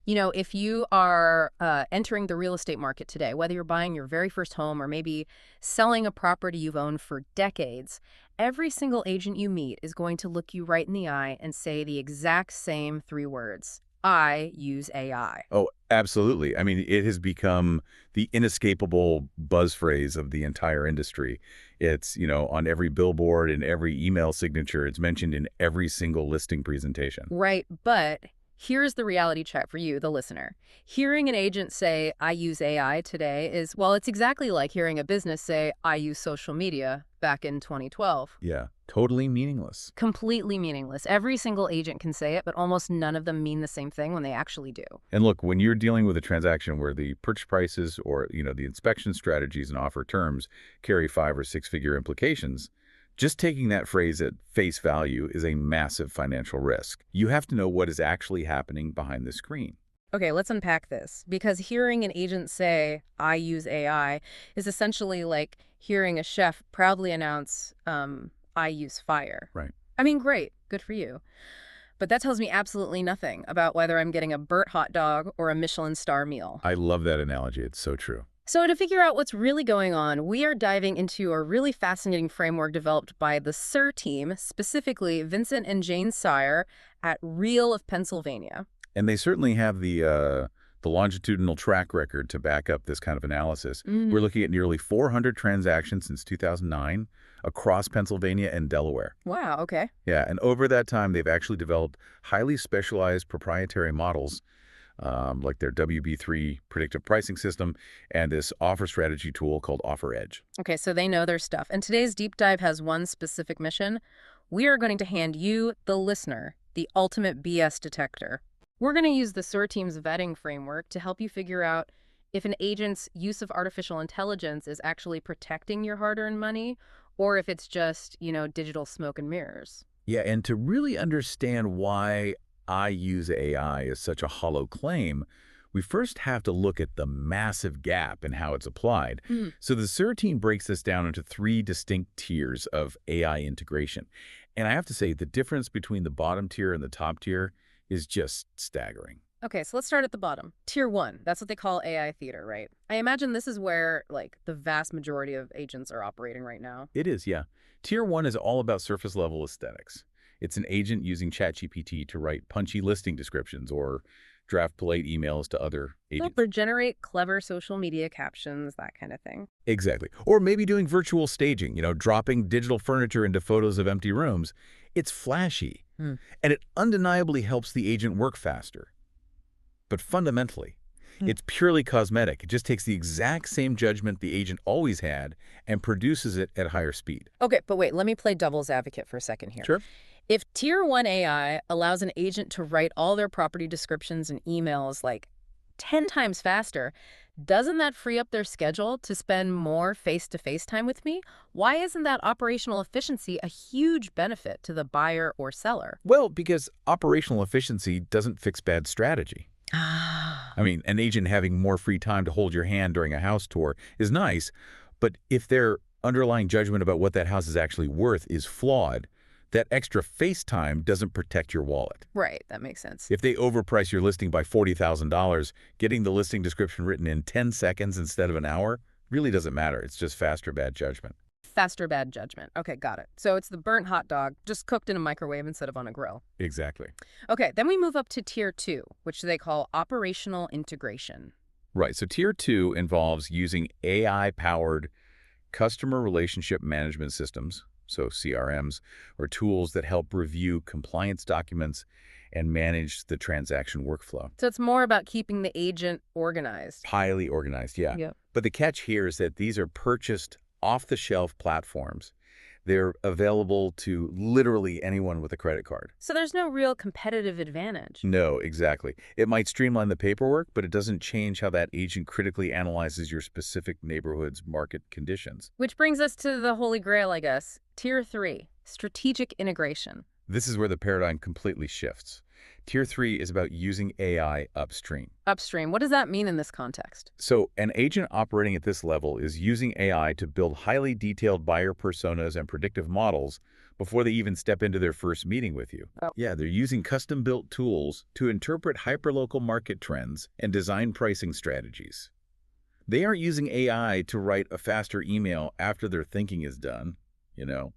If you are entering the real estate market today, whether you're buying your very first home or maybe selling a property you've owned for decades, every single agent you meet is going to look you right in the eye and say the exact same three words. I use AI. Oh, absolutely. I mean, it has become the inescapable buzz phrase of the entire industry. It's, on every billboard and every email signature. It's mentioned in every single listing presentation. Right, but here's the reality check for you, the listener. Hearing an agent say, I use AI today is, well, it's exactly like hearing a business say, I use social media back in 2012. Yeah, totally meaningless. Completely meaningless. Every single agent can say it, but almost none of them mean the same thing when they actually do. And look, when you're dealing with a transaction where the purchase prices or, the inspection strategies and offer terms carry 5 or 6-figure implications, just taking that phrase at face value is a massive financial risk. You have to know what is actually happening behind the screen. Okay, let's unpack this, because hearing an agent say, I use AI, is essentially like hearing a chef proudly announce, I use fire. Right. I mean, great, good for you. But that tells me absolutely nothing about whether I'm getting a burnt hot dog or a Michelin star meal. I love that analogy. It's so true. So to figure out what's really going on, we are diving into a really fascinating framework developed by the SIR team, specifically Vincent and Jane Sire at Real of Pennsylvania. And they certainly have the longitudinal track record to back up this kind of analysis. We're looking at nearly 400 transactions since 2009 across Pennsylvania and Delaware. Wow, okay. Yeah, and over that time, they've actually developed highly specialized proprietary models like their WB3 predictive pricing system and this offer strategy tool called Offer Edge. Okay, so they know their stuff. And today's deep dive has one specific mission. We are going to hand you, the listener, the ultimate BS detector. We're going to use the SIR team's vetting framework to help you figure out if an agent's use of artificial intelligence is actually protecting your hard-earned money or if it's just, digital smoke and mirrors. Yeah, and to really understand why I use AI is such a hollow claim, we first have to look at the massive gap in how it's applied. So the SIR team breaks this down into 3 distinct tiers of AI integration. And I have to say, the difference between the bottom tier and the top tier is just staggering. Okay, so let's start at the bottom. Tier 1, that's what they call AI theater, right? I imagine this is where, the vast majority of agents are operating right now. It is, yeah. Tier 1 is all about surface-level aesthetics. It's an agent using ChatGPT to write punchy listing descriptions or draft polite emails to other agents. Or generate clever social media captions, that kind of thing. Exactly. Or maybe doing virtual staging, dropping digital furniture into photos of empty rooms. It's flashy, and it undeniably helps the agent work faster. But fundamentally, it's purely cosmetic. It just takes the exact same judgment the agent always had and produces it at higher speed. Okay, but wait, let me play devil's advocate for a second here. Sure. If Tier 1 AI allows an agent to write all their property descriptions and emails 10 times faster, doesn't that free up their schedule to spend more face-to-face time with me? Why isn't that operational efficiency a huge benefit to the buyer or seller? Well, because operational efficiency doesn't fix bad strategy. Ah. I mean, an agent having more free time to hold your hand during a house tour is nice, but if their underlying judgment about what that house is actually worth is flawed, that extra face time doesn't protect your wallet. Right, that makes sense. If they overprice your listing by $40,000, getting the listing description written in 10 seconds instead of an hour really doesn't matter. It's just faster bad judgment. Faster bad judgment. Okay, got it. So it's the burnt hot dog, just cooked in a microwave instead of on a grill. Exactly. Okay, then we move up to Tier 2, which they call operational integration. Right. So Tier 2 involves using AI-powered customer relationship management systems, so CRMs, or tools that help review compliance documents and manage the transaction workflow. So it's more about keeping the agent organized. Highly organized, yeah. Yep. But the catch here is that these are purchased off-the-shelf platforms. They're available to literally anyone with a credit card. So there's no real competitive advantage. No, exactly. It might streamline the paperwork, but it doesn't change how that agent critically analyzes your specific neighborhood's market conditions. Which brings us to the holy grail, I guess. Tier 3, strategic integration. This is where the paradigm completely shifts. Tier 3 is about using AI upstream. Upstream, what does that mean in this context? So an agent operating at this level is using AI to build highly detailed buyer personas and predictive models before they even step into their first meeting with you. Oh. Yeah, they're using custom-built tools to interpret hyperlocal market trends and design pricing strategies. They aren't using AI to write a faster email after their thinking is done, you know.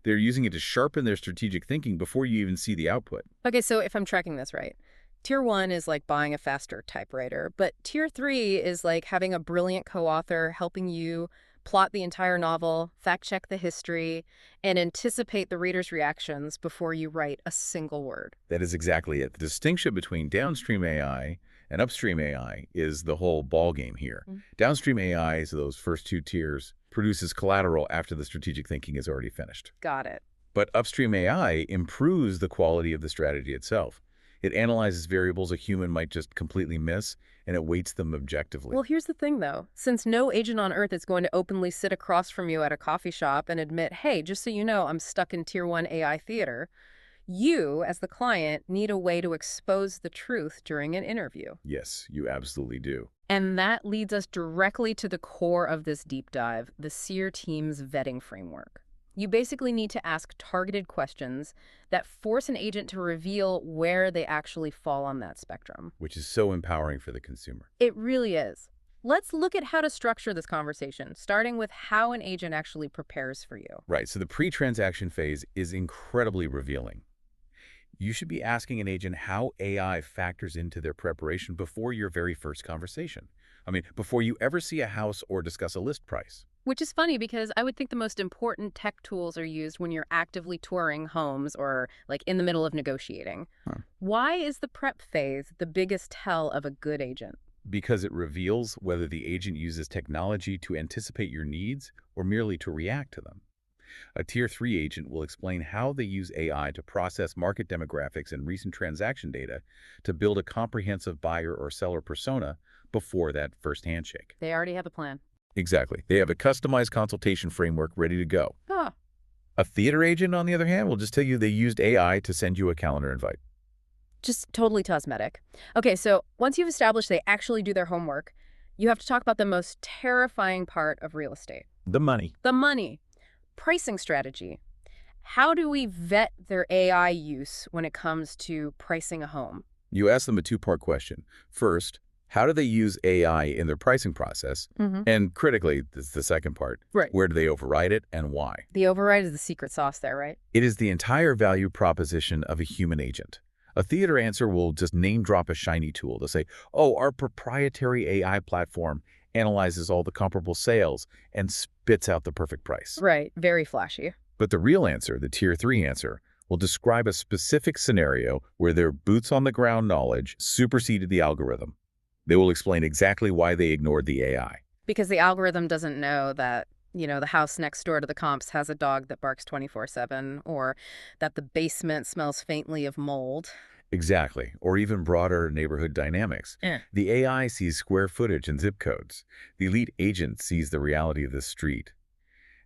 They're using it to sharpen their strategic thinking before you even see the output. Okay, so if I'm tracking this right, tier 1 is like buying a faster typewriter, but tier 3 is like having a brilliant co-author helping you plot the entire novel, fact-check the history, and anticipate the reader's reactions before you write a single word. That is exactly it. The distinction between downstream AI and upstream AI is the whole ballgame here. Mm. Downstream AI, so those first two tiers, produces collateral after the strategic thinking is already finished. Got it. But upstream AI improves the quality of the strategy itself. It analyzes variables a human might just completely miss, and it weights them objectively. Well, here's the thing, though. Since no agent on Earth is going to openly sit across from you at a coffee shop and admit, hey, just so you know, I'm stuck in tier 1 AI theater, you, as the client, need a way to expose the truth during an interview. Yes, you absolutely do. And that leads us directly to the core of this deep dive, the SEER team's vetting framework. You basically need to ask targeted questions that force an agent to reveal where they actually fall on that spectrum. Which is so empowering for the consumer. It really is. Let's look at how to structure this conversation, starting with how an agent actually prepares for you. Right, so the pre-transaction phase is incredibly revealing. You should be asking an agent how AI factors into their preparation before your very first conversation. I mean, before you ever see a house or discuss a list price. Which is funny because I would think the most important tech tools are used when you're actively touring homes or like in the middle of negotiating. Huh. Why is the prep phase the biggest tell of a good agent? Because it reveals whether the agent uses technology to anticipate your needs or merely to react to them. A Tier 3 agent will explain how they use AI to process market demographics and recent transaction data to build a comprehensive buyer or seller persona before that first handshake. They already have a plan. Exactly. They have a customized consultation framework ready to go. Ah, A theater agent, on the other hand, will just tell you they used AI to send you a calendar invite. just totally cosmetic. Okay, so once you've established they actually do their homework, you have to talk about the most terrifying part of real estate. The money. The money. Pricing strategy. How do we vet their AI use when it comes to pricing a home? You ask them a two-part question. First, how do they use AI in their pricing process? Mm-hmm. And critically, this is the second part. Right. Where do they override it and why? The override is the secret sauce there, right? It is the entire value proposition of a human agent. A theater answer will just name drop a shiny tool. They'll say, oh, our proprietary AI platform analyzes all the comparable sales and spits out the perfect price. Right, very flashy. But the real answer, the Tier 3 answer, will describe a specific scenario where their boots-on-the-ground knowledge superseded the algorithm. They will explain exactly why they ignored the AI. Because the algorithm doesn't know that, the house next door to the comps has a dog that barks 24/7, or that the basement smells faintly of mold. Exactly, or even broader neighborhood dynamics. The AI sees square footage and zip codes. The elite agent sees the reality of the street.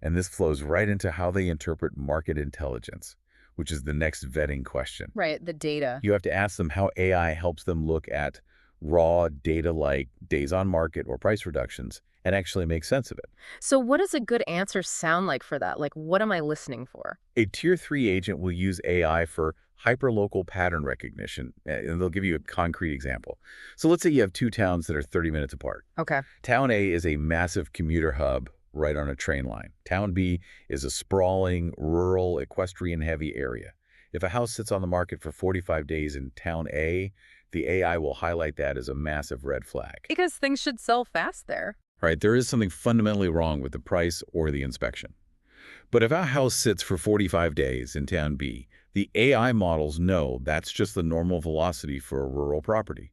And this flows right into how they interpret market intelligence, which is the next vetting question. Right, the data. You have to ask them how AI helps them look at raw data like days on market or price reductions and actually make sense of it. So what does a good answer sound like for that? Like, what am I listening for? A Tier 3 agent will use AI for hyperlocal pattern recognition, and they'll give you a concrete example. So let's say you have two towns that are 30 minutes apart. Okay. Town A is a massive commuter hub right on a train line. Town B is a sprawling, rural, equestrian-heavy area. If a house sits on the market for 45 days in Town A, the AI will highlight that as a massive red flag. Because things should sell fast there. Right, there is something fundamentally wrong with the price or the inspection. But if a house sits for 45 days in Town B, the AI models know that's just the normal velocity for a rural property.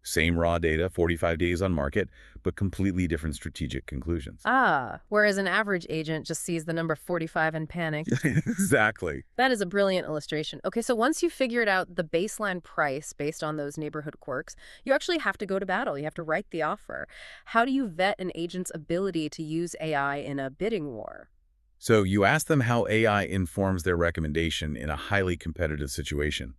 Same raw data, 45 days on market, but completely different strategic conclusions. Ah, whereas an average agent just sees the number 45 and panics. Exactly. That is a brilliant illustration. Okay, so once you've figured out the baseline price based on those neighborhood quirks, you actually have to go to battle. You have to write the offer. How do you vet an agent's ability to use AI in a bidding war? So you ask them how AI informs their recommendation in a highly competitive situation.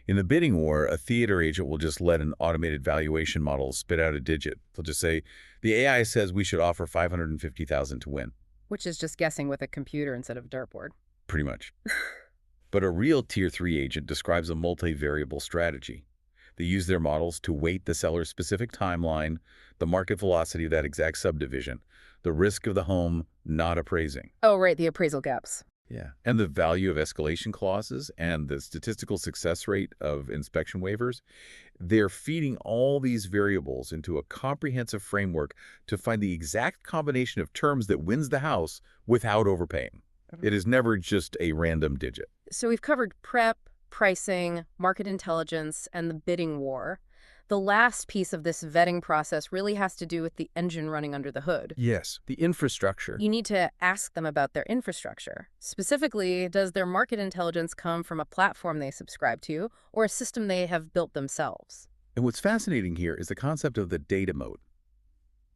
In the bidding war, a theater agent will just let an automated valuation model spit out a digit. They'll just say, the AI says we should offer 550,000 to win, Which is just guessing with a computer instead of a dartboard. pretty much. But a real Tier 3 agent describes a multivariable strategy. They use their models to weight the seller's specific timeline, the market velocity of that exact subdivision, the risk of the home not appraising. Oh, right, the appraisal gaps. Yeah. And the value of escalation clauses and the statistical success rate of inspection waivers, they're feeding all these variables into a comprehensive framework to find the exact combination of terms that wins the house without overpaying. It is never just a random digit. So we've covered prep, pricing, market intelligence, and the bidding war. The last piece of this vetting process really has to do with the engine running under the hood. Yes, the infrastructure. You need to ask them about their infrastructure. Specifically, does their market intelligence come from a platform they subscribe to or a system they have built themselves? And what's fascinating here is the concept of the data moat.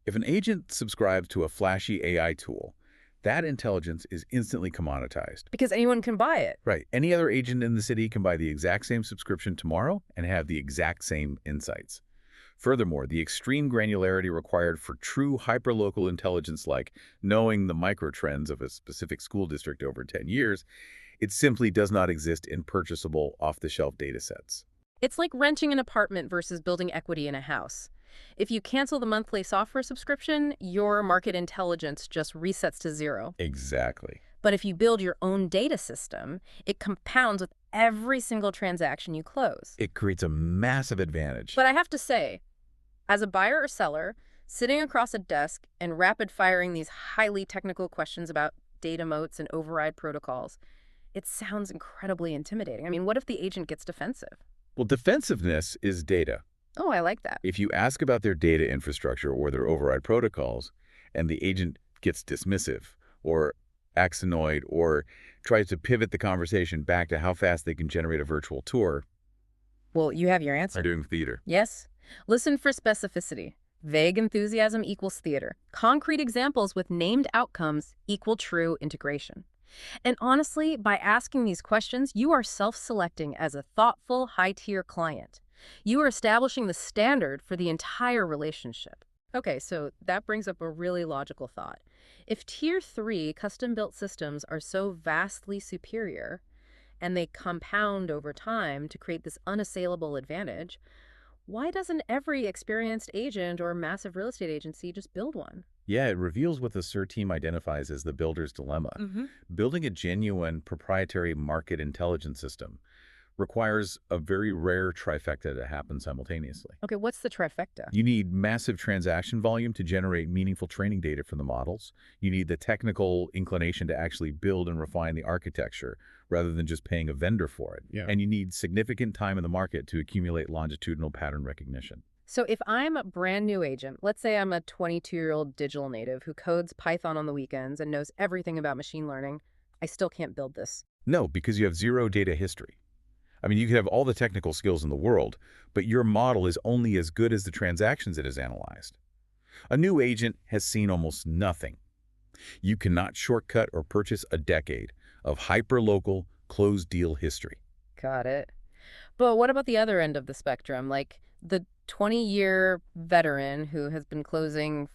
If an agent subscribes to a flashy AI tool, that intelligence is instantly commoditized. Because anyone can buy it. Right. Any other agent in the city can buy the exact same subscription tomorrow and have the exact same insights. Furthermore, the extreme granularity required for true hyperlocal intelligence, like knowing the microtrends of a specific school district over 10 years, it simply does not exist in purchasable off-the-shelf data sets. It's like renting an apartment versus building equity in a house. If you cancel the monthly software subscription, your market intelligence just resets to zero. Exactly. But if you build your own data system, it compounds with every single transaction you close. It creates a massive advantage. But I have to say, as a buyer or seller, sitting across a desk and rapid-firing these highly technical questions about data moats and override protocols, it sounds incredibly intimidating. I mean, what if the agent gets defensive? Well, defensiveness is data. Oh, I like that. If you ask about their data infrastructure or their override protocols, and the agent gets dismissive or acts annoyed or tries to pivot the conversation back to how fast they can generate a virtual tour, Well, you have your answer. they're doing theater. Yes? Listen for specificity. Vague enthusiasm equals theater. Concrete examples with named outcomes equal true integration. And honestly, by asking these questions, you are self-selecting as a thoughtful, high-tier client. You are establishing the standard for the entire relationship. Okay, so that brings up a really logical thought. If Tier 3 custom-built systems are so vastly superior, and they compound over time to create this unassailable advantage, why doesn't every experienced agent or massive real estate agency just build one? Yeah, it reveals what the SIR team identifies as the builder's dilemma. Building a genuine proprietary market intelligence system requires a very rare trifecta to happen simultaneously. Okay, what's the trifecta? You need massive transaction volume to generate meaningful training data from the models. You need the technical inclination to actually build and refine the architecture rather than just paying a vendor for it. Yeah. And you need significant time in the market to accumulate longitudinal pattern recognition. So if I'm a brand new agent, let's say I'm a 22-year-old digital native who codes Python on the weekends and knows everything about machine learning, I still can't build this. No, because you have zero data history. I mean, you could have all the technical skills in the world, but your model is only as good as the transactions it has analyzed. A new agent has seen almost nothing. You cannot shortcut or purchase a decade of hyperlocal closed deal history. Got it. But what about the other end of the spectrum, like the 20-year veteran who has been closing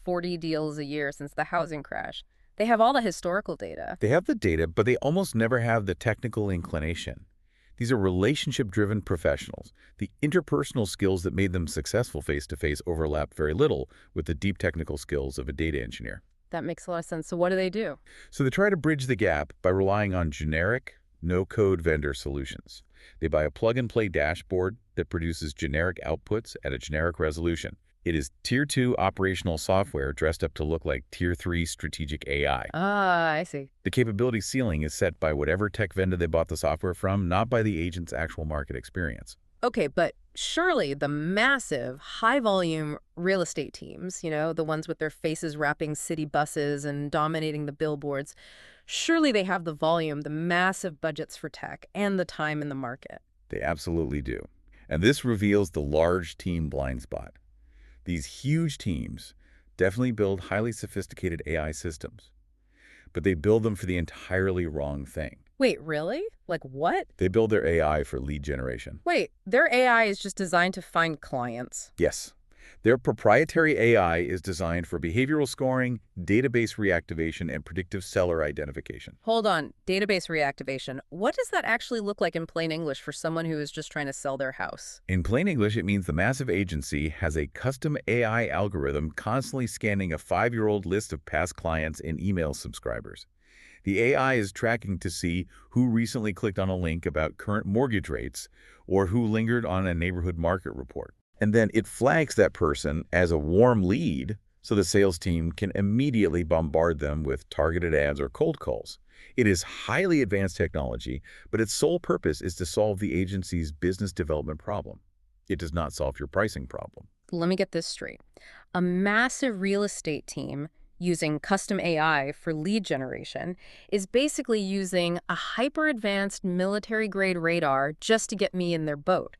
40 deals a year since the housing crash? They have all the historical data. They have the data, but they almost never have the technical inclination. These are relationship-driven professionals. The interpersonal skills that made them successful face-to-face overlap very little with the deep technical skills of a data engineer. That makes a lot of sense. So what do? So they try to bridge the gap by relying on generic, no-code vendor solutions. They buy a plug-and-play dashboard that produces generic outputs at a generic resolution. It is Tier 2 operational software dressed up to look like Tier 3 strategic AI. Ah, I see. The capability ceiling is set by whatever tech vendor they bought the software from, not by the agent's actual market experience. Okay, but surely the massive, high-volume real estate teams, the ones with their faces wrapping city buses and dominating the billboards, surely they have the volume, the massive budgets for tech, and the time in the market. They absolutely do. And this reveals the large team blind spot. These huge teams definitely build highly sophisticated AI systems, but they build them for the entirely wrong thing. Wait, really? Like what? They build their AI for lead generation. Wait, their AI is just designed to find clients. Yes. Their proprietary AI is designed for behavioral scoring, database reactivation, and predictive seller identification. Hold on, database reactivation. What does that actually look like in plain English for someone who is just trying to sell their house? In plain English, it means the massive agency has a custom AI algorithm constantly scanning a 5-year-old list of past clients and email subscribers. The AI is tracking to see who recently clicked on a link about current mortgage rates or who lingered on a neighborhood market report. And then it flags that person as a warm lead so the sales team can immediately bombard them with targeted ads or cold calls. It is highly advanced technology, but its sole purpose is to solve the agency's business development problem. It does not solve your pricing problem. Let me get this straight. A massive real estate team using custom AI for lead generation is basically using a hyper-advanced military-grade radar just to get me in their boat.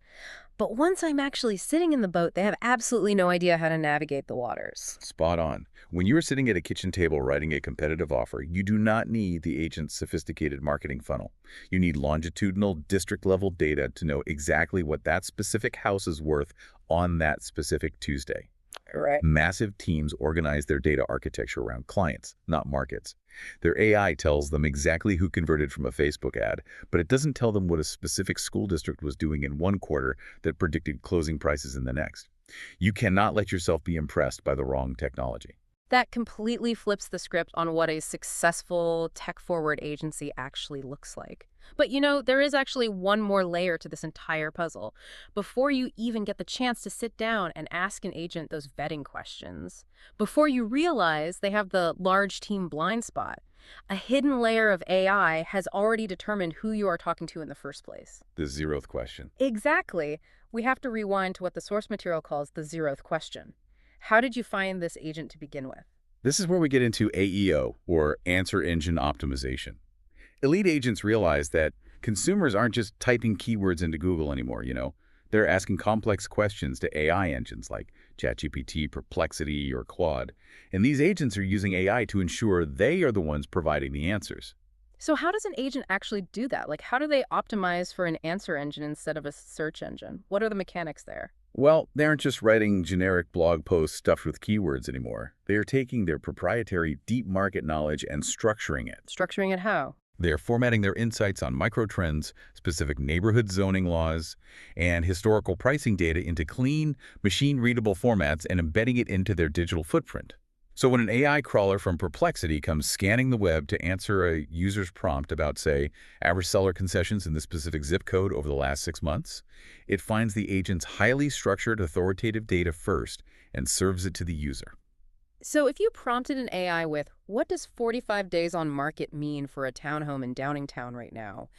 But once I'm actually sitting in the boat, they have absolutely no idea how to navigate the waters. Spot on. When you are sitting at a kitchen table writing a competitive offer, you do not need the agent's sophisticated marketing funnel. You need longitudinal district-level data to know exactly what that specific house is worth on that specific Tuesday. Right. Massive teams organize their data architecture around clients, not markets. Their AI tells them exactly who converted from a Facebook ad, but it doesn't tell them what a specific school district was doing in one quarter that predicted closing prices in the next. You cannot let yourself be impressed by the wrong technology. That completely flips the script on what a successful tech-forward agency actually looks like. But there is actually one more layer to this entire puzzle. Before you even get the chance to sit down and ask an agent those vetting questions, before you realize they have the large team blind spot, a hidden layer of AI has already determined who you are talking to in the first place. The zeroth question. Exactly. We have to rewind to what the source material calls the zeroth question. How did you find this agent to begin with? This is where we get into AEO, or Answer Engine Optimization. Elite agents realize that consumers aren't just typing keywords into Google anymore. They're asking complex questions to AI engines like ChatGPT, Perplexity, or Claude. And these agents are using AI to ensure they are the ones providing the answers. So how does an agent actually do that? Like, how do they optimize for an answer engine instead of a search engine? What are the mechanics there? Well, they aren't just writing generic blog posts stuffed with keywords anymore. They are taking their proprietary deep market knowledge and structuring it. Structuring it how? They're formatting their insights on microtrends, specific neighborhood zoning laws, and historical pricing data into clean, machine-readable formats and embedding it into their digital footprint. So when an AI crawler from Perplexity comes scanning the web to answer a user's prompt about, say, average seller concessions in the specific zip code over the last 6 months, it finds the agent's highly structured authoritative data first and serves it to the user. So if you prompted an AI with, what does 45 days on market mean for a townhome in Downingtown right now?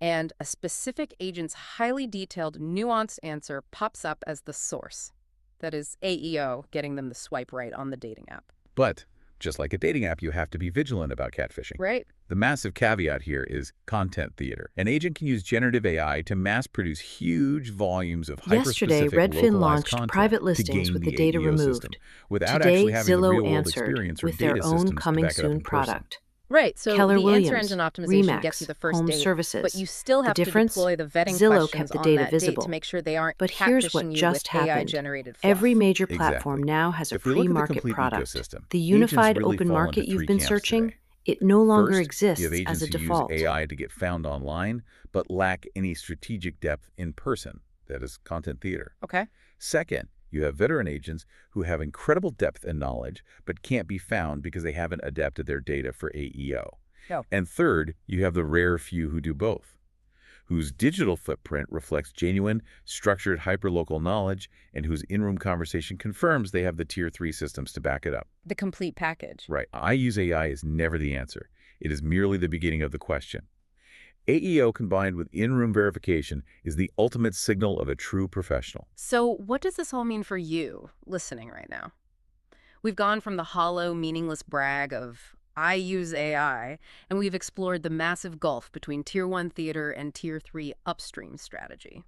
And a specific agent's highly detailed, nuanced answer pops up as the source. That is AEO, getting them the swipe right on the dating app. But just like a dating app, you have to be vigilant about catfishing. Right? The massive caveat here is content theater. An agent can use generative AI to mass-produce huge volumes of Yesterday, hyper-specific Redfin localized launched content private to listings gain with the the data AEO removed. system without Today, actually having the Zillow real-world answered experience or with data their systems own to coming back it up soon in person. product. Right, so Keller the Williams, answer engine optimization Remax, gets you the first Home date, Services. but you still The have to difference? deploy the vetting Zillow questions kept the on data that date visible. to make sure they aren't But here's what catfishing you just with happened. AI-generated fluff. Every major platform Exactly. now has a If we look at the pre-market complete product. ecosystem, The agents unified really open fall market into you've three been camps searching, today. it no longer First, you exists have as agents a who default. use AI to get found online, but lack any strategic depth in person. That is content theater. Okay. Second, you have veteran agents who have incredible depth and knowledge, but can't be found because they haven't adapted their data for AEO. Oh. And third, you have the rare few who do both, whose digital footprint reflects genuine, structured hyperlocal knowledge, and whose in-room conversation confirms they have the Tier 3 systems to back it up. The complete package. Right. I use AI is never the answer. It is merely the beginning of the question. AEO combined with in-room verification is the ultimate signal of a true professional. So what does this all mean for you listening right now? We've gone from the hollow, meaningless brag of, I use AI, and we've explored the massive gulf between Tier 1 theater and Tier 3 upstream strategy.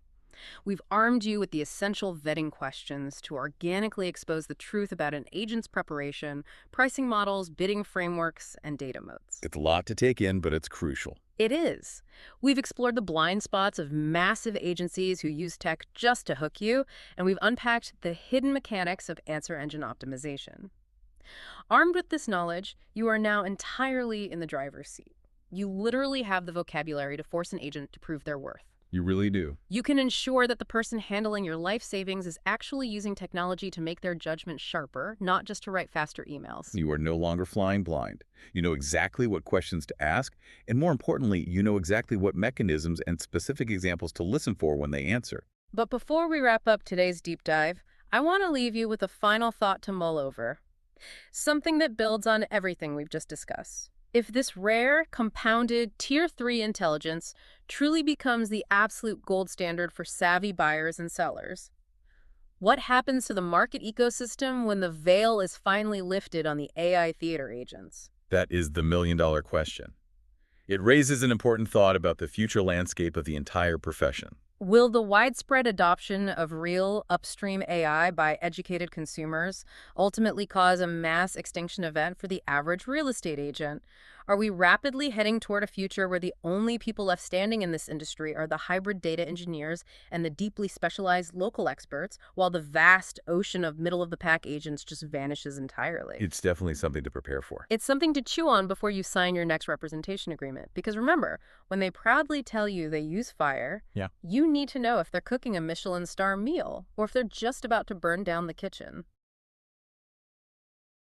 We've armed you with the essential vetting questions to organically expose the truth about an agent's preparation, pricing models, bidding frameworks, and data modes. It's a lot to take in, but it's crucial. It is. We've explored the blind spots of massive agencies who use tech just to hook you, and we've unpacked the hidden mechanics of answer engine optimization. Armed with this knowledge, you are now entirely in the driver's seat. You literally have the vocabulary to force an agent to prove their worth. You really do. You can ensure that the person handling your life savings is actually using technology to make their judgment sharper, not just to write faster emails. You are no longer flying blind. You know exactly what questions to ask, and more importantly, you know exactly what mechanisms and specific examples to listen for when they answer. But before we wrap up today's deep dive, I want to leave you with a final thought to mull over. Something that builds on everything we've just discussed. If this rare, compounded, Tier 3 intelligence truly becomes the absolute gold standard for savvy buyers and sellers, what happens to the market ecosystem when the veil is finally lifted on the AI theater agents? That is the million-dollar question. It raises an important thought about the future landscape of the entire profession. Will the widespread adoption of real upstream AI by educated consumers ultimately cause a mass extinction event for the average real estate agent? Are we rapidly heading toward a future where the only people left standing in this industry are the hybrid data engineers and the deeply specialized local experts, while the vast ocean of middle-of-the-pack agents just vanishes entirely? It's definitely something to prepare for. It's something to chew on before you sign your next representation agreement. Because remember, when they proudly tell you they use fire, Yeah. you need to know if they're cooking a Michelin star meal or if they're just about to burn down the kitchen.